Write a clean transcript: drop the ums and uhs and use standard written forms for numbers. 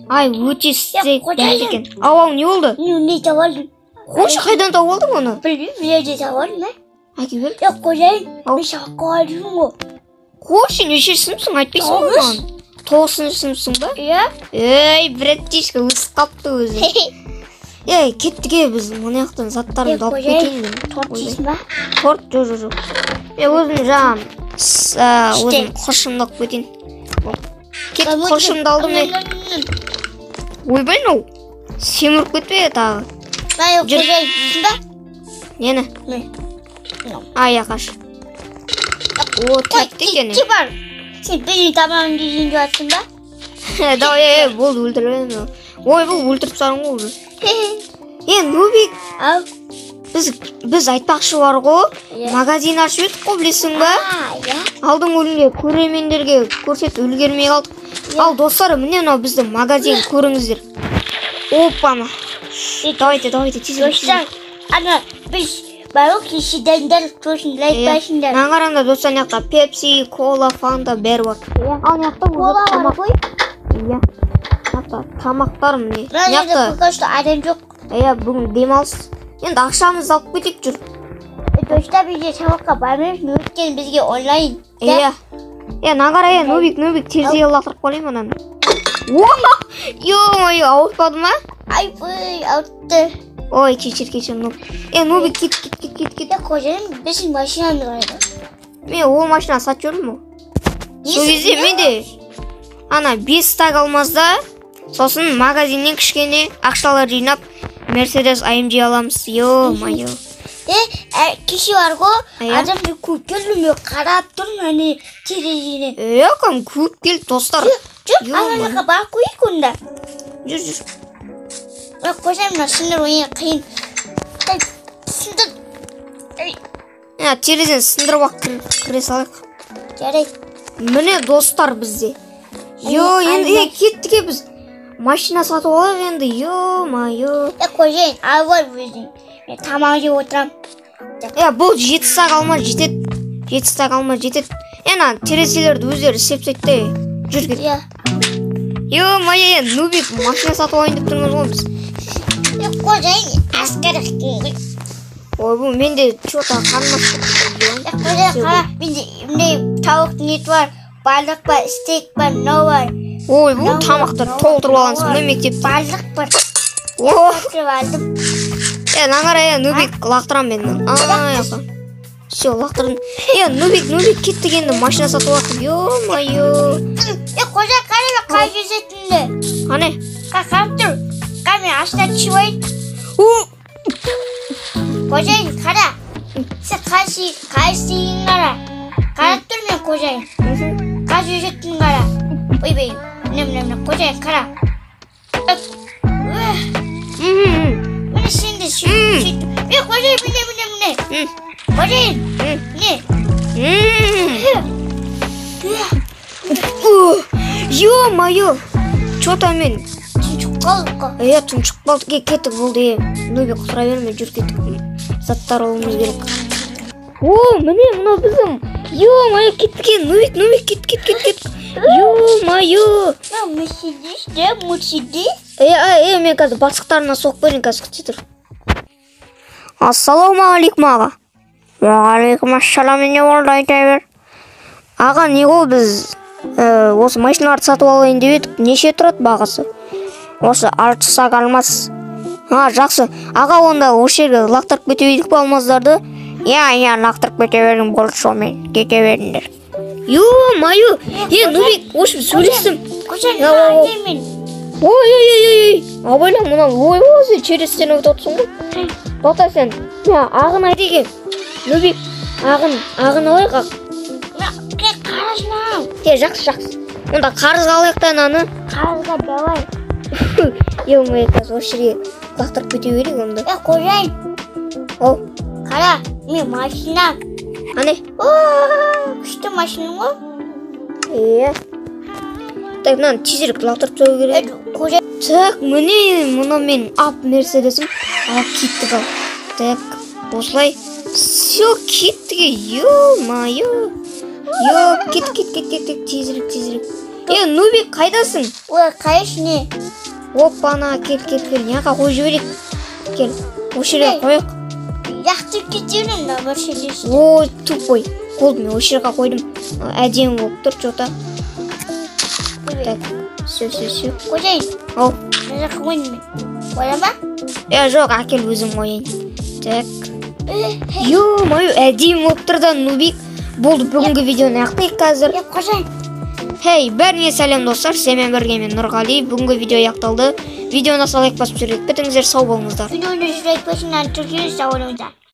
Ай, өте сізде дәл екен. Ау, не болды? Не табалдым. Қойшы қайдан тауып алдың оны? Білмеймін, жерде табалдым, Әке бер. Қожайын, мен шаққа алдым ғой. Қойшы, неше сыныпсың, айтпайсың ғой маған. 9 сыныпсың ба? Иә. Ей, братишка, өсіп қапты өзі. Ей, кеттіге біз мұны яқтан заттарымды алып кетейін. Торт жейсің ба? Торт, жоқ. Мен өзім жаңа өзім құршымды алып кетейін. Кет, құршымды алдым мен. Ойбайын ол. Семіріп кетпе тағы. Мен қожайын жейсің ба? Нені? Ай, ақаш. О, тәтті екен. Ке бар? Сен біздің тамағын жейсің деп жатсың ба? Давай, болды өлтіріп. Ой, бұл өлтіріп сарын ғой уже. Нубик, біз айтпақшы бар ғой, магазин ашып едік қой, білесің ба? Алдың өлімге көремендерге көрсет үлгермей қалдық. Ал достар, міне мынау біздің магазин көріңіздер. Опана. Давайте, тез. Достар, ана біз барлық кешедендер көшін лайк басыңдар. Маған қараңдар достар, мына жақта Пепси, Кола, Фанта бәрі бар. Ал мына жақта Кола бар ғой? Иә. Тамақтар міне. Мына жерде көкөшті адам жоқ. Бүгін демалыс. Енді ақшамызды алып кетейік жүр. Достар, бізде сабаққа бармаймыз, өйткені бізге онлайн. Нағара, Нубик, терезеге лақтырып қалайын мұнан. Ой, ауыртпады ма? Ай, ауыртты. Ой, кешір, Нубик, кет. Қожайын, біздің машинаны қайда. Мен ол машина сатып жүрмін ол. Сол кезде менде ана 5 стак алмазда, сосын магазиннен кішкене ақшалар жинап, Мерседес AMG аламыз. Йо-майо. Кеше бар ғой, адамды көп келді, мен қарап тұрмын, әне терезеден. Кім көп келді, достар. Жүр, аналарға барып қойып онда. Жүр. Қожайын, мына сындыр ойын қиын. Сындыр. Терезеден сындырып ақ кіре салайық. Жарай. Міне достар бізде. Енді кеттіге біз машина сатып алайық енді. Йо-майо. Қожайын, алып өзің. Мен тамақ жеп отырам. Бұл 7 сақ алма жетеді. 7 сақ алма жетеді. Терезелерді өздері сепсетті. Жүр кет. Йо-майо, Нубик машина сатып алайын деп тұрмыз ғой біз. Қожайын, әскеріктің ғой. Ой, бұл менде чота қармас. Қожайын, қара, менде тауықтың еті бар, балық бар, стейк бар, мынау бар. Ой, бұл тамақтар толтырып алғансың ба мектепте? Балық бар. Лақтырып алдым. Нағара, Нубик, лақтырам мен. Все, лақтырдым. Нубик кеттік енді машина сатып алып. Йо-майо. Қожайын, қара мен қай жүзетінді. Қане? Қарап тұр. Қара мен ашына түсіп ойын. Қожайын, қара. Сен қайсың қара. Қарап тұр мен қожайын. Қай жүзетін қара. Ойбай, міне, қожайын, қара. Міне сенде сөйтіп. Қожайын, міне. Қожайын, міне. Йо-майо. Чота мен. Тұншық қалдық қой. Тұншық қалдық. Кеттік болды. Нубик құтыра берме, жүр кеттік. Заттар олымыз керек. Міне, мұна біздің. Йо-майо, кеттік. Нубик, кет. Йо-майо. Мерседес. Мен қазір басықтарына соқ берін қазір күтті тұр. Ассалаумағалейкум аға. Уағалейкум ассалам, не болды айта бер. Аға, не ғой біз осы машиналарды сатып алайын деп едік. Неше тұрады бағасы? Осы 6 сақ алмас. Жақсы. Аға, онда осы жерге лақтырып кете бердік па алмаздарды? Лақтырып кете бердім, болды шомен. Кете бердіңдер. Йо-майо. Нубик, осы сөйлестім. Қожайын, Ой. Абайлам, мұнан ой өзі черестен өтіп отырсың ғой. Тоқта сен. Ағын айт екен. Нубик, ағын алайық ақ. Қарызмам. Жақсы. Онда қарызға алайық та наны. Қарызға давай. Ей, қазір осы жерге лақтырып кете берейік онда. Қожайын. Қара, мен машинам. Қане? Күшті машиным ғой. Так, мынаны тезірек лақтырып тастау керек. Так, міне мұны мен ап Мерседесім алып кеттік ал. Так, осылай. Все, кеттік. Йо-майо. Кет, тезірек. Нубик, қайдасың? Қайыш не? Оппана, кел. Яқа қойып жіберейік. Кел, осы жерге қояйық. Яқты кетемін да бір шелес. Ой, тупой. Болды, мен осы жерге қойдым. Әдемі болып тұр, что-то. Так, все. Қожайын, Ау. мына жаққа қойдым мен. Қоя ба? Жоқ, әкел өзім қояйын. Так. Ё-моё, әдемі болып тұр да, Нубик. Болды, бүгінгі видеоны аяқтайық қазір. Қожайын. Хей, бәріне сәлем достар, сенімен бірге мен Нұрғали. Бүгінгі видео аяқталды. Видеоны лайк басып жіберейік. Бітіңіздер, сау болыңыздар. Videoyu like basın, Türkiye'de sağ olun.